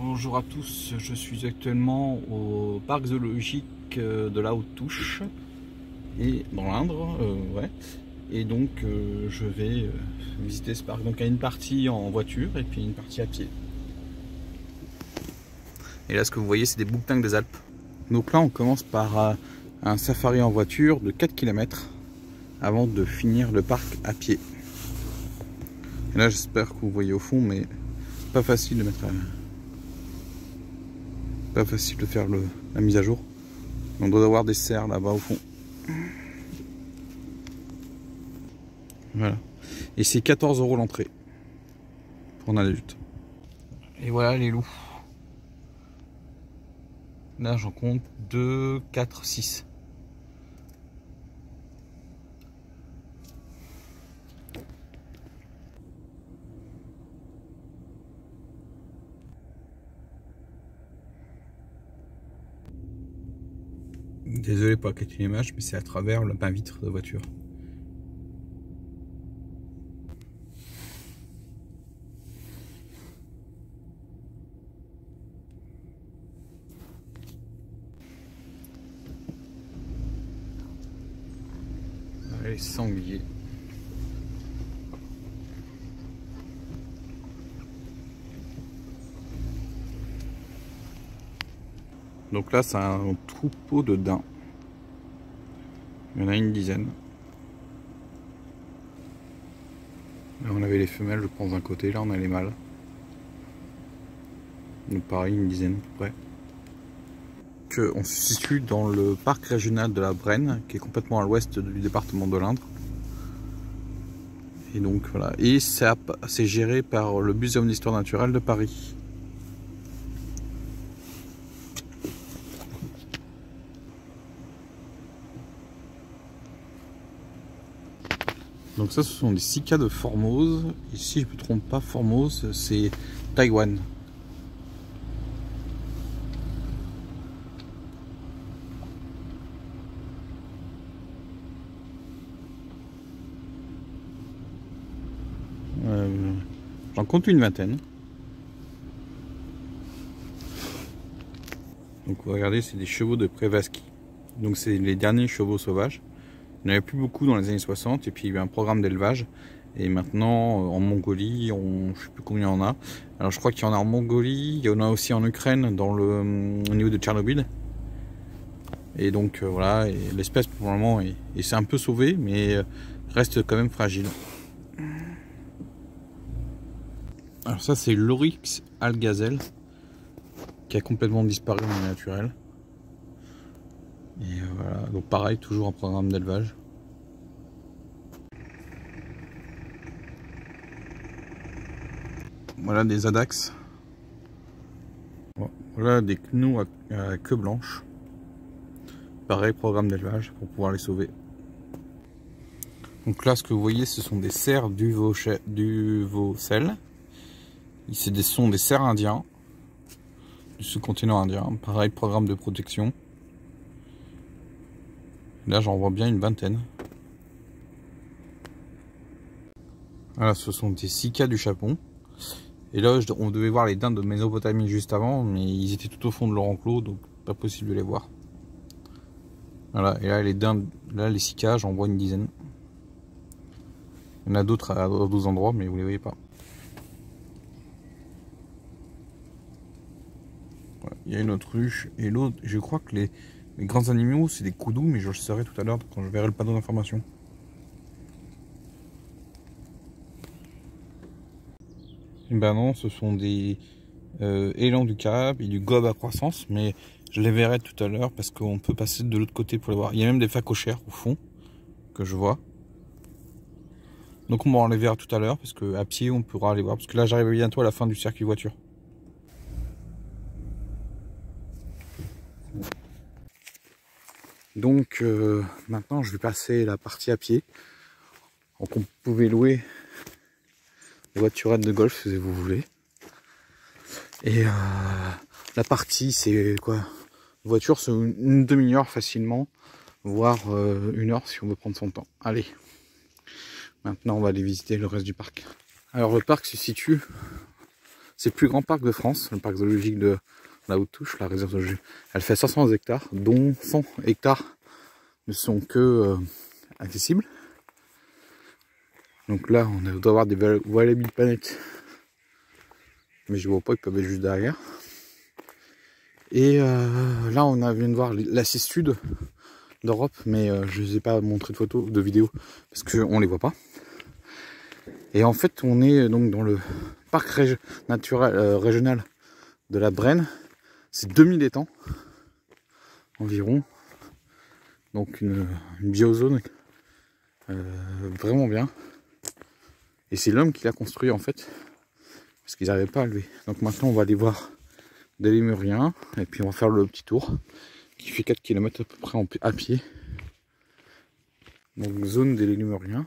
Bonjour à tous, je suis actuellement au parc zoologique de la Haute-Touche et dans l'Indre, ouais. Et donc je vais visiter ce parc. Donc il y a une partie en voiture et puis une partie à pied. Et là ce que vous voyez c'est des bouquetins des Alpes. Donc là on commence par un safari en voiture de 4 km avant de finir le parc à pied. Et là j'espère que vous voyez au fond, mais pas facile de mettre pas facile de faire la mise à jour. On doit avoir des cerfs là-bas au fond. Voilà. Et c'est 14 € l'entrée pour un adulte. Et voilà les loups. Là j'en compte 2, 4, 6. Désolé pour la qualité de l'image, mais c'est à travers le pare-vitre de voiture. Les sangliers. Donc là c'est un troupeau de daims. Il y en a une dizaine. Là on avait les femelles je pense d'un côté, là on a les mâles. Donc pareil une dizaine à peu près. On se situe dans le parc régional de la Brenne, qui est complètement à l'ouest du département de l'Indre. Et donc voilà, et c'est géré par le Muséum d'histoire naturelle de Paris. Donc ça ce sont des cycas de Formose. Et si je ne me trompe pas, Formose c'est Taïwan. J'en compte une vingtaine. Donc regardez, c'est des chevaux de Prevasky. Donc c'est les derniers chevaux sauvages. Il n'y en avait plus beaucoup dans les années 60 et puis il y a eu un programme d'élevage. Et maintenant en Mongolie, je ne sais plus combien il y en a. Alors je crois qu'il y en a en Mongolie, il y en a aussi en Ukraine au niveau de Tchernobyl. Et donc voilà, l'espèce pour le moment c'est un peu sauvé mais reste quand même fragile. Alors ça c'est l'Oryx algazelle qui a complètement disparu dans le naturel. Et voilà, donc pareil, toujours un programme d'élevage. Voilà des adax. Voilà des gnous à queue blanche. Pareil, programme d'élevage pour pouvoir les sauver. Donc là, ce que vous voyez, ce sont des cerfs du Vaucel. Ce sont des cerfs indiens du sous-continent indien. Pareil, programme de protection. Là, j'en vois bien une vingtaine. Voilà, ce sont des cycas du Japon. Et là, on devait voir les dindes de Mésopotamie juste avant, mais ils étaient tout au fond de leur enclos, donc pas possible de les voir. Voilà, et là, les dindes, là, les cycas, j'en vois une dizaine. Il y en a d'autres à d'autres endroits, mais vous les voyez pas. Voilà, il y a une autruche, et l'autre, je crois que les grands animaux, c'est des koudous, mais je le saurai tout à l'heure quand je verrai le panneau d'information. Ben non, ce sont des élans du Caraïbe et du gobe à croissance, mais je les verrai tout à l'heure parce qu'on peut passer de l'autre côté pour les voir. Il y a même des phacochères au fond que je vois. Donc on va les verra tout à l'heure parce qu'à pied on pourra les voir. Parce que là j'arrive bientôt à la fin du circuit voiture. Donc maintenant je vais passer la partie à pied. Donc on pouvait louer des voiturettes de golf si vous voulez. Et la partie c'est quoi? Voiture c'est une demi-heure facilement, voire 1 heure si on veut prendre son temps. Allez, maintenant on va aller visiter le reste du parc. Alors le parc se situe C'est le plus grand parc de France, le parc zoologique de la Haute-Touche, la réserve zoologique. Elle fait 500 hectares, dont 100 hectares ne sont que accessibles. Donc là, on doit avoir des wallabies de planète. Mais je vois pas, ils peuvent être juste derrière. Et là, on vient de voir l'Asie Sud d'Europe, mais je ne vous ai pas montré de photos, de vidéos, parce qu'on les voit pas. Et en fait, on est donc dans le parc naturel régional de la Brenne. C'est 2000 étangs environ. Donc une biozone vraiment bien. Et c'est l'homme qui l'a construit en fait, parce qu'ils n'arrivaient pas à lever. Donc maintenant, on va aller voir des lémuriens, et puis on va faire le petit tour, qui fait 4 km à peu près à pied. Donc zone des lémuriens.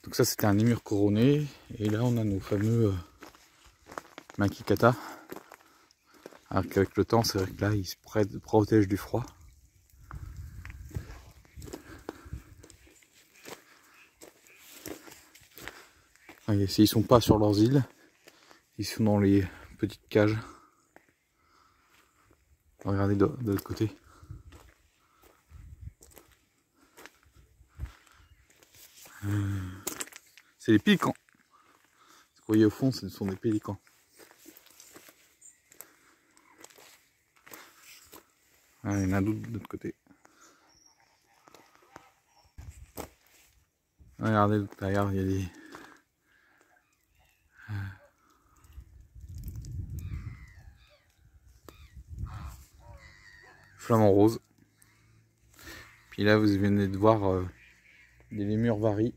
Donc ça c'était un lémur couronné, et là on a nos fameux Makikata. Alors qu'avec le temps, c'est vrai que là ils se protègent du froid. Enfin, ils sont pas sur leurs îles, ils sont dans les petites cages. Regardez de l'autre côté. C'est les pélicans. Ce que vous voyez au fond, ce sont des pélicans. Ah, il y en a d'autres de l'autre côté. Regardez derrière, il y a des... flamants roses. Puis là, vous venez de voir des lémurs varis.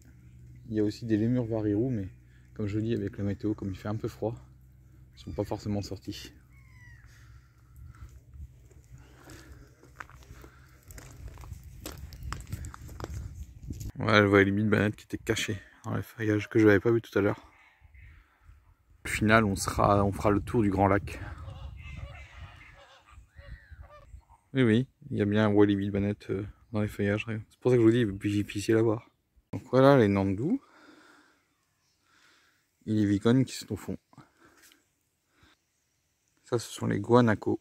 Il y a aussi des lémurs varirous, mais comme je vous dis, avec la météo, comme il fait un peu froid, ils ne sont pas forcément sortis. Voilà, le wallaby de banane qui était caché dans les feuillages que je n'avais pas vu tout à l'heure. Au final, on fera le tour du grand lac. Oui, oui, il y a bien un wallaby de banane dans les feuillages. C'est pour ça que je vous dis, il est plus difficile à voir. Donc voilà les nandous. Et les vigones qui sont au fond. Ça, ce sont les guanacos.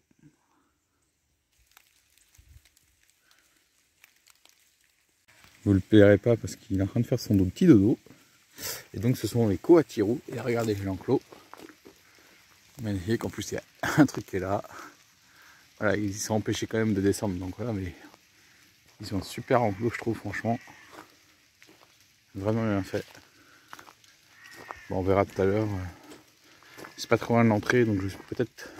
Vous le verrez pas parce qu'il est en train de faire son petit dodo. Et donc ce sont les coatirous. Et regardez l'enclos. Magnifique, en plus il y a un truc qui est là. Voilà, ils sont empêchés quand même de descendre. Donc voilà, mais ils sont super enclos, je trouve, franchement. Vraiment bien fait. Bon, on verra tout à l'heure. C'est pas trop loin de l'entrée, donc je vais peut-être...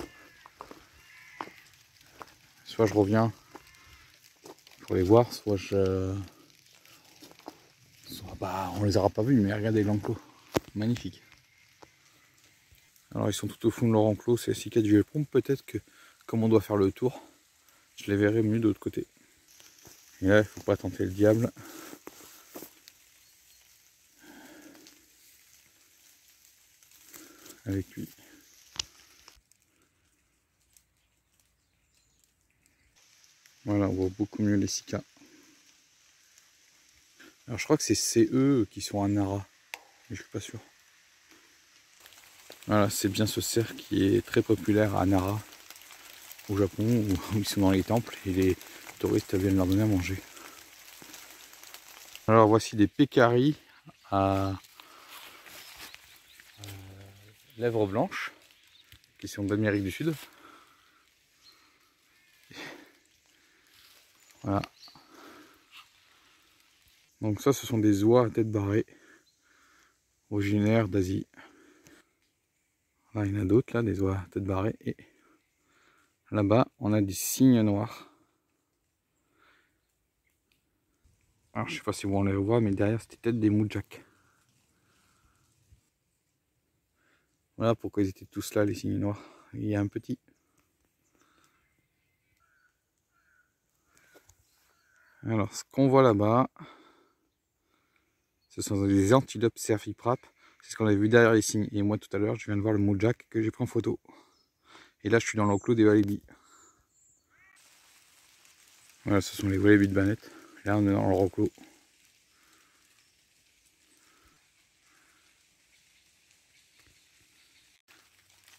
Soit je reviens pour les voir, soit je... Bah, on les aura pas vus, mais regardez l'enclos. Magnifique. Alors ils sont tout au fond de leur enclos, c'est la cicade du pompe. Peut-être que comme on doit faire le tour, je les verrai mieux de l'autre côté. Et là, il faut pas tenter le diable. Avec lui. Voilà, on voit beaucoup mieux les cicadas. Alors je crois que c'est CE qui sont à Nara, mais je suis pas sûr. Voilà, c'est bien ce cerf qui est très populaire à Nara, au Japon, où ils sont dans les temples et les touristes viennent leur donner à manger. Alors voici des pécaris à lèvres blanches, qui sont d'Amérique du Sud. Voilà. Donc ça, ce sont des oies à tête barrée, originaires d'Asie. Là, il y en a d'autres, là, des oies à tête barrée. Et là-bas, on a des cygnes noirs. Alors, je sais pas si vous on les voit, mais derrière, c'était peut-être des moudjaks. Voilà pourquoi ils étaient tous là, les cygnes noirs. Il y a un petit. Alors, ce qu'on voit là-bas, ce sont des antilopes cerviprapes. C'est ce qu'on avait vu derrière les cygnes. Et moi, tout à l'heure, je viens de voir le moudjak que j'ai pris en photo. Et là, je suis dans l'enclos des wallabis. Voilà, ce sont les wallabis de Banette. Là, on est dans le enclos.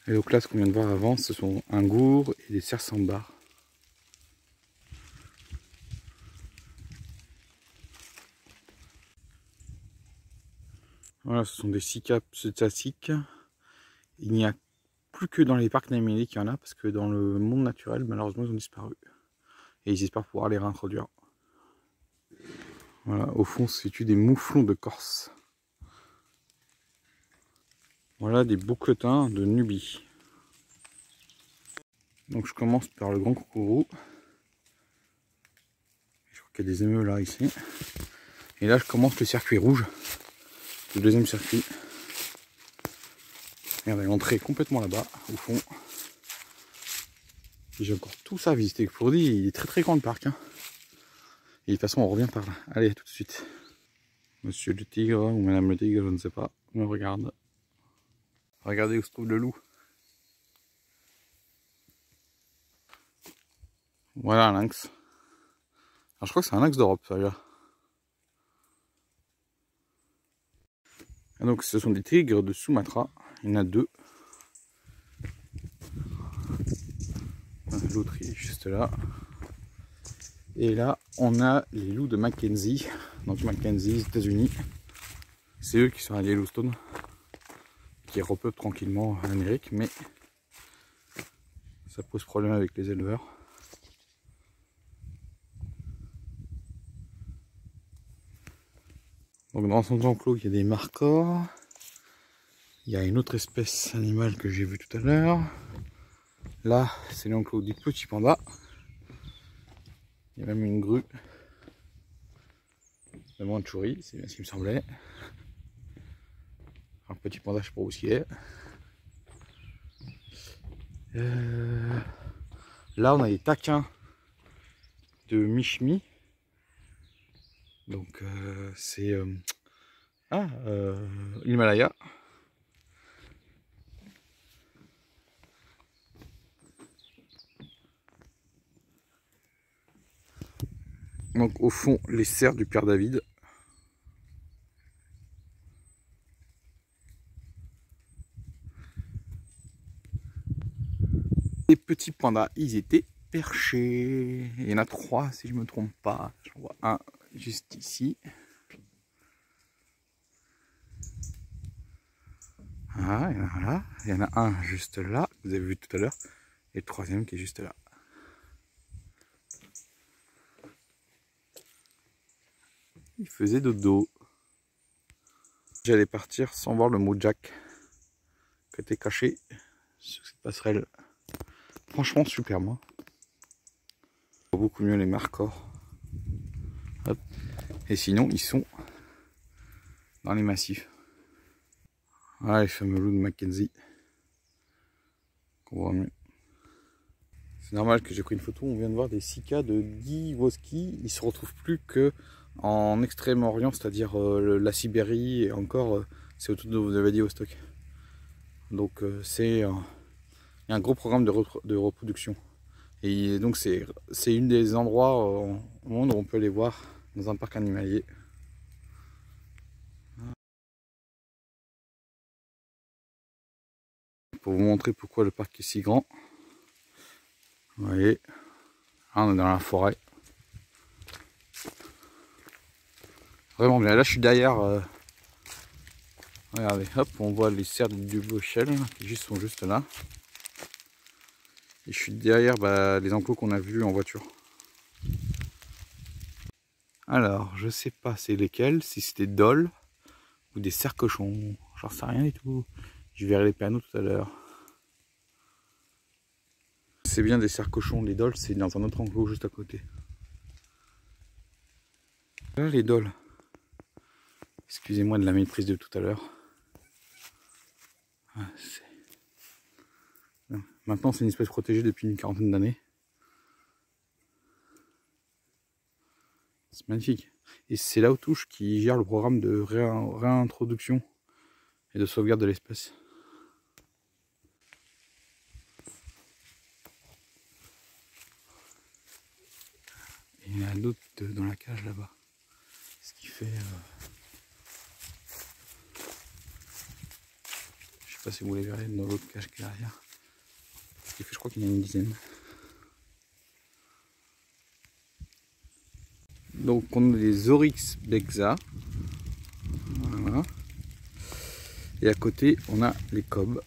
Et donc là, ce qu'on vient de voir avant, ce sont un gour et des cerfs sambar. Voilà, ce sont des cicaps psittaciques. Il n'y a plus que dans les parcs animaliers qu'il y en a, parce que dans le monde naturel, malheureusement, ils ont disparu. Et ils espèrent pouvoir les réintroduire. Voilà, au fond se situent des mouflons de Corse. Voilà des bouquetins de Nubie. Donc je commence par le grand coucourou. Je crois qu'il y a des émeus là, ici. Et là, je commence le circuit rouge. Le deuxième circuit. Regardez, l'entrée est complètement là-bas, au fond. J'ai encore tout ça à visiter. Pour dire, il est très très grand le parc. Hein. Et de toute façon, on revient par là. Allez, à tout de suite. Monsieur le tigre ou madame le tigre, je ne sais pas, me regarde. Regardez où se trouve le loup. Voilà un lynx. Alors, je crois que c'est un lynx d'Europe, ça là. Donc ce sont des tigres de Sumatra. Il y en a deux. L'autre est juste là. Et là, on a les loups de Mackenzie. Donc Mackenzie, États-Unis. C'est eux qui sont à Yellowstone. Qui repeuplent tranquillement l'Amérique, mais ça pose problème avec les éleveurs. Donc dans son enclos, il y a des marcors. Il y a une autre espèce animale que j'ai vue tout à l'heure. Là, c'est l'enclos du petit panda. Il y a même une grue. Le Mandchourie, c'est bien ce qui me semblait. Un petit panda, je sais pas où il est. Là, on a les taquins de Mishmi. Donc, c'est l'Himalaya. Donc, au fond, les cerfs du Père David. Les petits pandas, ils étaient perchés. Il y en a 3 si je me trompe pas. J'en vois un juste ici. Ah, il y en a là. Il y en a un juste là, que vous avez vu tout à l'heure. Et le troisième qui est juste là. Il faisait dodo. J'allais partir sans voir le mot Jack qui était caché sur cette passerelle. Franchement superbe. Hein. Beaucoup mieux les marcors. Hop. Et sinon ils sont dans les massifs. Voilà les fameux loups de Mackenzie. Qu'on voit mieux. C'est normal que j'ai pris une photo. On vient de voir des cicadas de Guy Woski. Ils se retrouvent plus que en Extrême-Orient, c'est-à-dire la Sibérie et encore c'est autour de Vladivostok. Donc il y a un gros programme de reproduction. Et donc c'est une des endroits au monde où on peut les voir dans un parc animalier. Pour vous montrer pourquoi le parc est si grand. Vous voyez, là, on est dans la forêt. Vraiment bien. Là je suis derrière. Regardez, hop, on voit les cerfs du Bochel qui sont juste là. Et je suis derrière les enclos qu'on a vus en voiture. Alors, je sais pas c'est lesquels, si c'était dol ou des cerfs-cochons. J'en sais rien du tout. Je verrai les panneaux tout à l'heure. C'est bien des cerfs-cochons, les dols, c'est dans un autre enclos juste à côté. Là, les dols. Excusez-moi de la méprise de tout à l'heure. Ah, maintenant, c'est une espèce protégée depuis une quarantaine d'années. C'est magnifique. Et c'est l'Autouche qui gère le programme de réintroduction et de sauvegarde de l'espèce. Il y en a d'autres dans la cage là-bas. Ce qui fait... je sais sais pas si vous les verrez dans l'autre cage qui est derrière. Je crois qu'il y en a une dizaine. Donc on a des Oryx bexa. Voilà. Et à côté on a les cobs.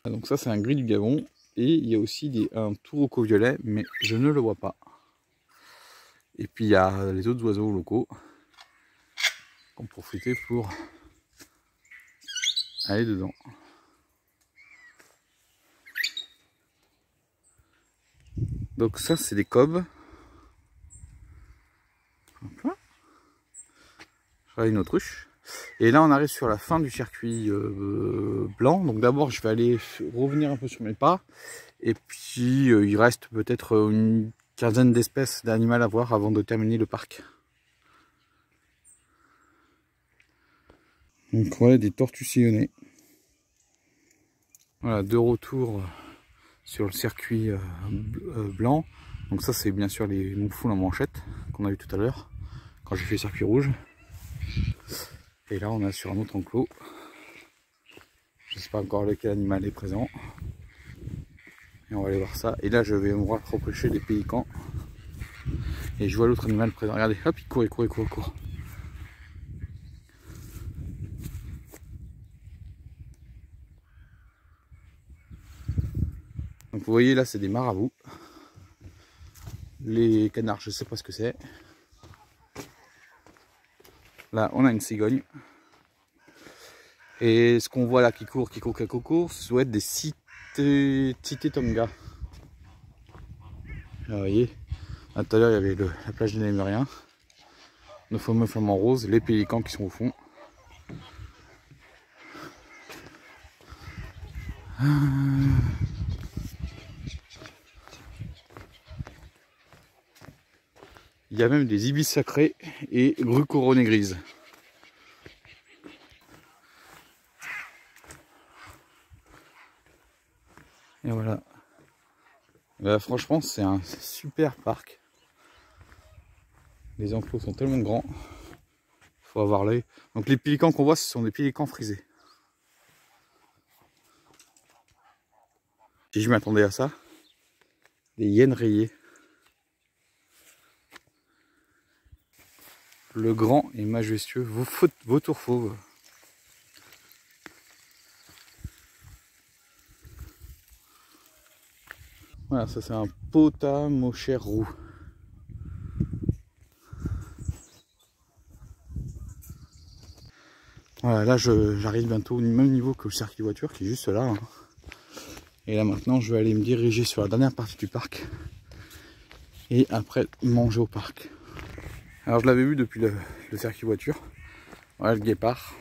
Donc ça c'est un gris du Gabon. Et il y a aussi un tourauco violet, mais je ne le vois pas. Et puis il y a les autres oiseaux locaux qu'on profiter pour aller dedans. Donc ça c'est des cobs. Une autruche. Et là on arrive sur la fin du circuit blanc. Donc d'abord je vais aller revenir un peu sur mes pas. Et puis il reste peut-être une quinzaine d'espèces d'animaux à voir avant de terminer le parc. Donc voilà des tortues sillonnées. Voilà, de retour sur le circuit blanc. Donc ça c'est bien sûr les moufoules en manchette qu'on a vu tout à l'heure quand j'ai fait le circuit rouge. Et là on a sur un autre enclos. Je ne sais pas encore lequel animal est présent. Et on va aller voir ça. Et là je vais me rapprocher des pélicans. Et je vois l'autre animal présent. Regardez, hop, il court, il court, il court, il court. Donc vous voyez là c'est des marabouts. Les canards je sais pas ce que c'est. Là on a une cigogne. Et ce qu'on voit là qui court, qui court, ce doit être des Cité Tonga. Là, vous voyez, là, tout à l'heure il y avait la plage des Lémuriens, nos fameux flamants roses, les pélicans qui sont au fond. Il y a même des ibis sacrés et grues couronnées grises. Et voilà. Là, franchement, c'est un super parc. Les enclos sont tellement grands. Il faut avoir l'œil. Donc les pélicans qu'on voit, ce sont des pélicans frisés. Si je m'attendais à ça, des hyènes rayées. Le grand et majestueux vautour fauve. Voilà, ça c'est un potamochère roux. Voilà, là j'arrive bientôt au même niveau que le circuit voiture qui est juste là. Hein. Et là maintenant je vais aller me diriger sur la dernière partie du parc. Et après manger au parc. Alors je l'avais vu depuis le circuit voiture. Voilà le guépard.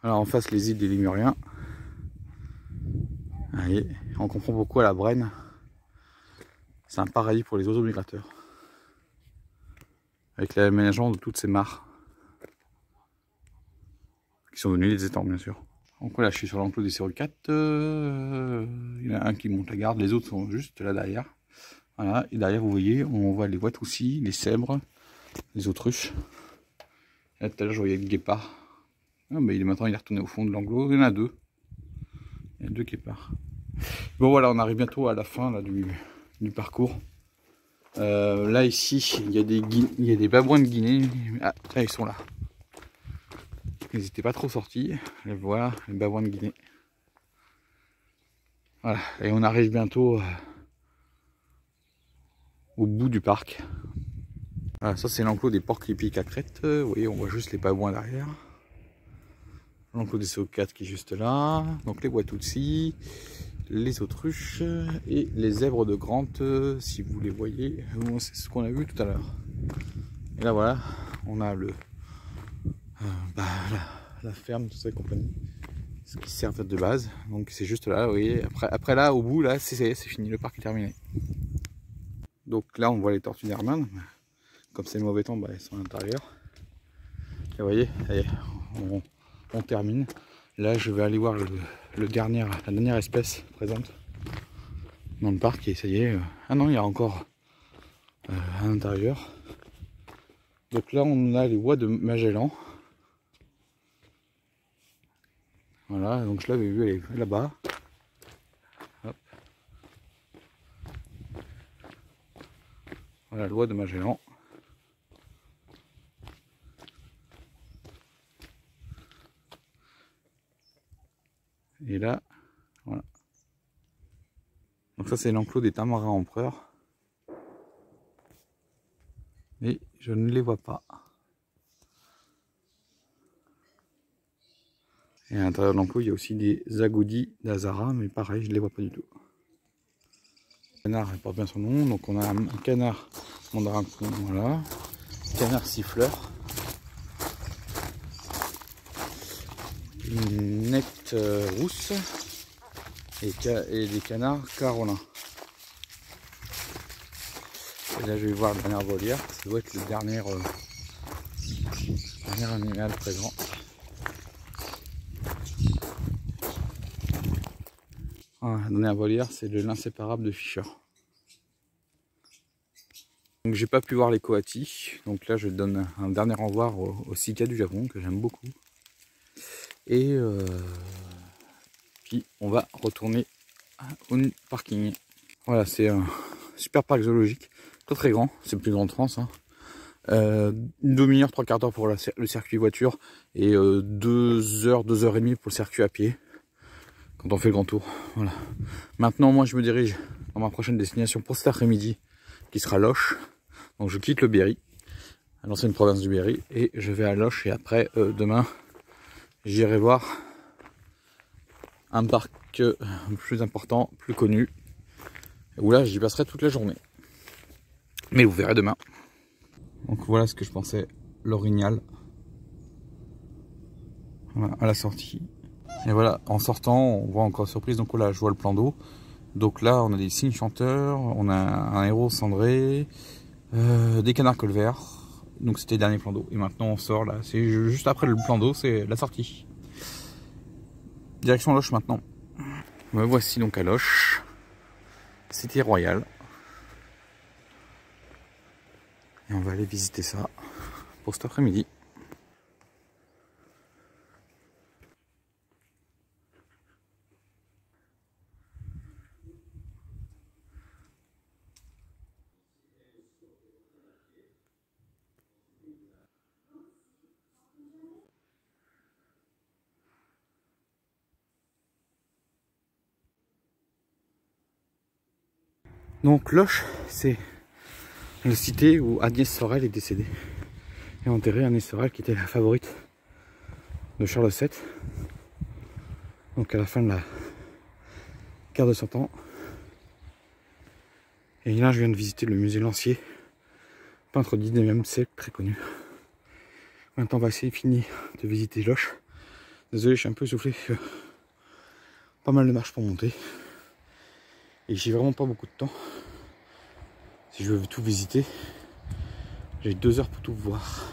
Alors en face les îles des Lémuriens. Allez, on comprend pourquoi la Brenne, c'est un paradis pour les oiseaux migrateurs. Avec l'aménagement de toutes ces mares. Qui sont devenues des étangs bien sûr. Donc voilà, je suis sur l'enclos des Sérocates. Il y en a un qui monte la garde, les autres sont juste là derrière. Voilà, et derrière vous voyez, on voit les Watoussis, les Sèbres, les autruches. Là tout à l'heure je voyais le guépard. Ah, mais maintenant il est retourné au fond de l'enclos, il y en a deux. Il y a deux guépards. Bon voilà, on arrive bientôt à la fin là, du parcours. Là ici, il y a des babouins de Guinée. Ah, là ils sont là. Ils n'étaient pas trop sortis. Et voilà, les babouins de Guinée. Voilà, et on arrive bientôt au bout du parc. Voilà, ça c'est l'enclos des porcs hippiques à crête. Vous voyez, on voit juste les babouins derrière. L'enclos des Sérocates qui est juste là. Donc les Watoussis, les autruches et les zèbres de Grant, si vous les voyez. C'est ce qu'on a vu tout à l'heure. Et là voilà, on a la ferme, tout ça et compagnie. Ce qui sert de base. Donc c'est juste là, vous voyez. Après là, au bout, là, c'est fini, le parc est terminé. Donc là, on voit les tortues d'Hermann. Comme c'est le mauvais temps, bah, elles sont à l'intérieur. Et vous voyez, allez, on termine. Là, je vais aller voir la dernière espèce présente dans le parc et essayer. Ah non, il y a encore à l'intérieur. Donc là, on a les bois de Magellan. Voilà, donc je l'avais vu, elle est là-bas. Hop. Voilà, le bois de Magellan. Et là, voilà. Donc ça, c'est l'enclos des tamarins empereurs. Et je ne les vois pas. Et à l'intérieur de l'enclos, il y a aussi des agoudis d'Azara, mais pareil, je ne les vois pas du tout. Le canard il porte bien son nom, donc on a un canard mandarin, voilà, canard siffleur, une nette rousse et des canards carolins. Et là je vais voir la dernière volière, ça doit être le dernier animal présent. Ah, la dernière volière, c'est de l'inséparable de Fischer. Donc j'ai pas pu voir les coatis, donc là je donne un dernier au revoir au Sika du Japon que j'aime beaucoup. Et puis on va retourner au parking. Voilà, c'est un super parc zoologique, très très grand, c'est le plus grand de France. Hein. Une demi-heure, trois quarts d'heure pour le circuit voiture et 2 heures, 2 heures et demie pour le circuit à pied quand on fait le grand tour. Voilà. Maintenant, moi je me dirige dans ma prochaine destination pour cet après-midi qui sera Loches. Donc je quitte le Berry, l'ancienne province du Berry, et je vais à Loches. Et après, demain, j'irai voir un parc plus important, plus connu, où là j'y passerai toute la journée. Mais vous verrez demain. Donc voilà ce que je pensais, l'Orignal. Voilà, à la sortie. Et voilà, en sortant, on voit encore surprise, donc là je vois le plan d'eau. Donc là on a des cygnes chanteurs, on a un héros cendré, des canards colverts. Donc c'était le dernier plan d'eau. Et maintenant on sort là, c'est juste après le plan d'eau, c'est la sortie. Direction Loches maintenant. Me voici donc à Loches, Cité Royale. Et on va aller visiter ça pour cet après-midi. Donc Loches, c'est la cité où Agnès Sorel est décédée et enterrée. Agnès Sorel qui était la favorite de Charles VII. Donc à la fin de la guerre de 100 ans. Et là je viens de visiter le musée Lancier, peintre du 19e siècle, très connu. Maintenant on va essayer finir de visiter Loches. Désolé, je suis un peu essoufflé, pas mal de marches pour monter. Et j'ai vraiment pas beaucoup de temps. Si je veux tout visiter, j'ai 2 heures pour tout voir.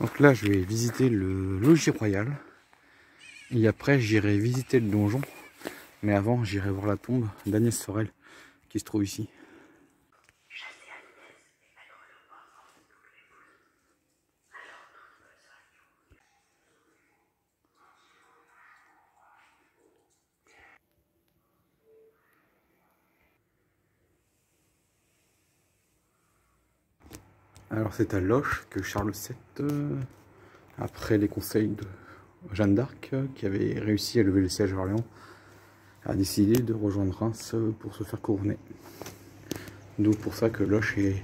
Donc là je vais visiter le logis royal. Et après j'irai visiter le donjon. Mais avant j'irai voir la tombe d'Agnès Sorel qui se trouve ici. Alors c'est à Loches que Charles VII, après les conseils de Jeanne d'Arc, qui avait réussi à lever le siège à Orléans, a décidé de rejoindre Reims pour se faire couronner. D'où pour ça que Loches est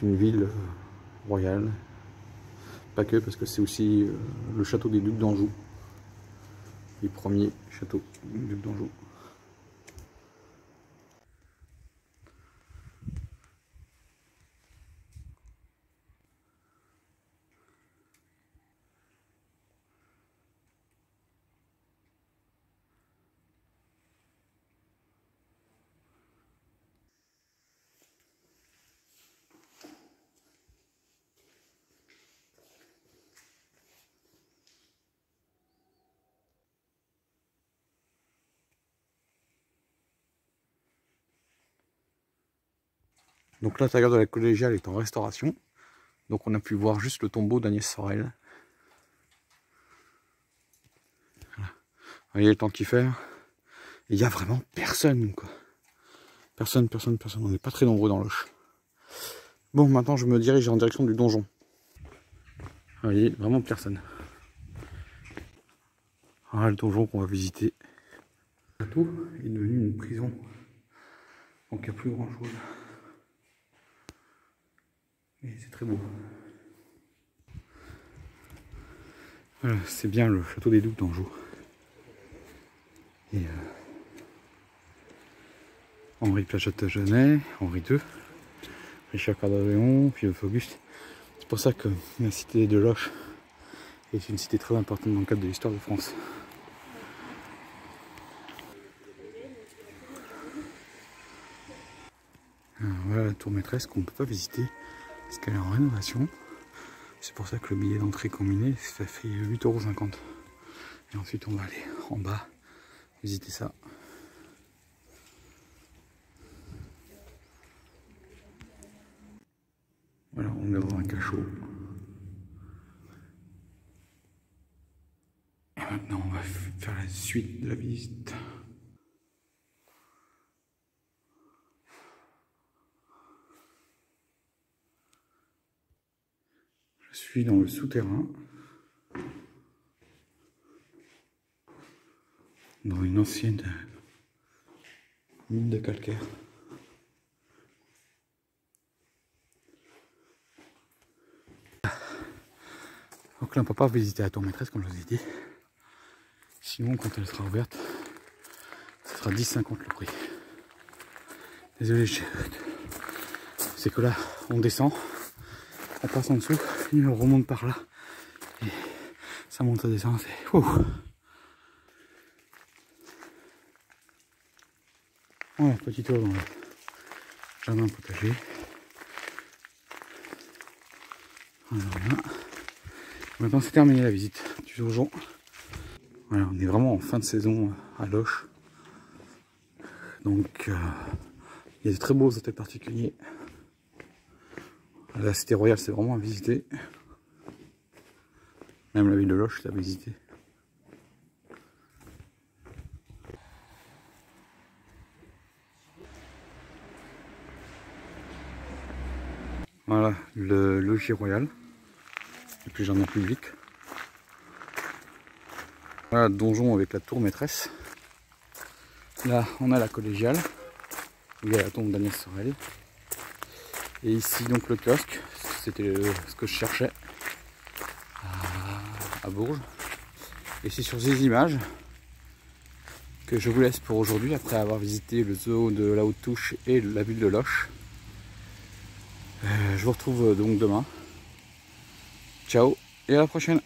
une ville royale. Pas que, parce que c'est aussi le château des ducs d'Anjou. Les premiers châteaux des ducs d'Anjou. Donc l'intérieur de la collégiale est en restauration. Donc on a pu voir juste le tombeau d'Agnès Sorel. Voilà. Vous voyez le temps qu'il fait. Il n'y a vraiment personne, quoi. Personne. On n'est pas très nombreux dans l'Auch. Bon, maintenant je me dirige en direction du donjon. Vous voyez, vraiment personne. Voilà le donjon qu'on va visiter. Le château est devenu une prison. Donc il n'y a plus grand chose. Mais c'est très beau. Voilà, c'est bien le château des Doubs d'Anjou. Et Henri Plantagenet, Henri II, Richard Coeur d'Orléans, Philippe Auguste. C'est pour ça que la cité de l'Auch est une cité très importante dans le cadre de l'histoire de France. Alors, voilà la tour maîtresse qu'on ne peut pas visiter parce qu'elle est en rénovation. C'est pour ça que le billet d'entrée combiné, ça fait 8,50 €. Et ensuite on va aller en bas visiter ça. Voilà, on est dans un cachot. Et maintenant on va faire la suite de la visite. Je suis dans le souterrain, dans une ancienne mine de calcaire. Donc là on ne peut pas visiter la tour maîtresse comme je vous ai dit. Sinon quand elle sera ouverte, ça sera 10,50 € le prix. Désolé, c'est que là on descend, on passe en dessous, et on remonte par là. Et ça monte, ça descend, c'est ouf. Voilà, petit tour dans le jardin potager. Voilà. Maintenant c'est terminé la visite du donjon. Voilà, on est vraiment en fin de saison à l'Auch. Donc il y a de très beaux hôtels particuliers. La cité royale c'est vraiment à visiter. Même la ville de l'Auch c'est à visiter. Voilà le logis royal, le plus jardin public. Voilà le donjon avec la tour maîtresse. Là on a la collégiale, où il y a la tombe d'Agnès Sorel. Et ici donc le kiosque, c'était ce que je cherchais à Bourges. Et c'est sur ces images que je vous laisse pour aujourd'hui, après avoir visité le zoo de la Haute-Touche et la ville de l'Auch. Je vous retrouve donc demain. Ciao et à la prochaine.